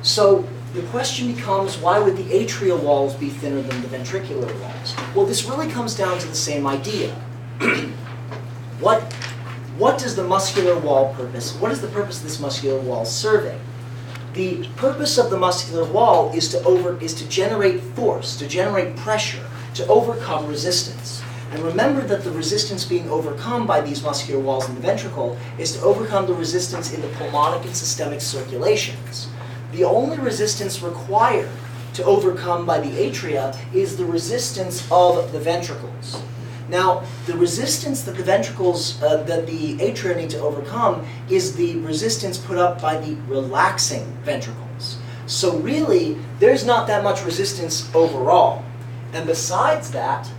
So the question becomes, why would the atrial walls be thinner than the ventricular walls? Well, this really comes down to the same idea. What does the muscular wall purpose? What is the purpose of this muscular wall serving? The purpose of the muscular wall is to generate force, to generate pressure, to overcome resistance. And remember that the resistance being overcome by these muscular walls in the ventricle is to overcome the resistance in the pulmonic and systemic circulations. The only resistance required to overcome by the atria is the resistance of the ventricles. Now, the resistance that the ventricles, that the atria need to overcome is the resistance put up by the relaxing ventricles. So really, there's not that much resistance overall. And besides that,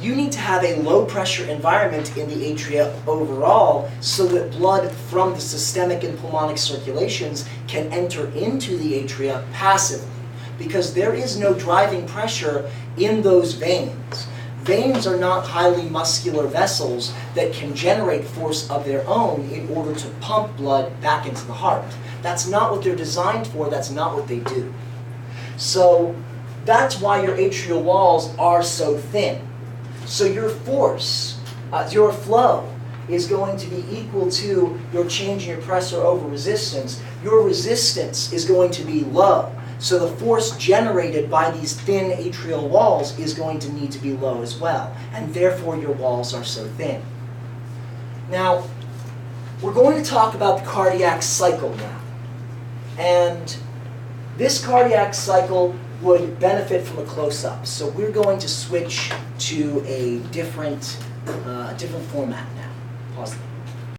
you need to have a low pressure environment in the atria overall so that blood from the systemic and pulmonic circulations can enter into the atria passively, because there is no driving pressure in those veins. Veins are not highly muscular vessels that can generate force of their own in order to pump blood back into the heart. That's not what they're designed for, that's not what they do. So that's why your atrial walls are so thin. So your force, your flow, is going to be equal to your change in your pressure over resistance. Your resistance is going to be low. So the force generated by these thin atrial walls is going to need to be low as well. And therefore your walls are so thin. Now, we're going to talk about the cardiac cycle now. And this cardiac cycle would benefit from a close-up. So we're going to switch to a different format now. Pause.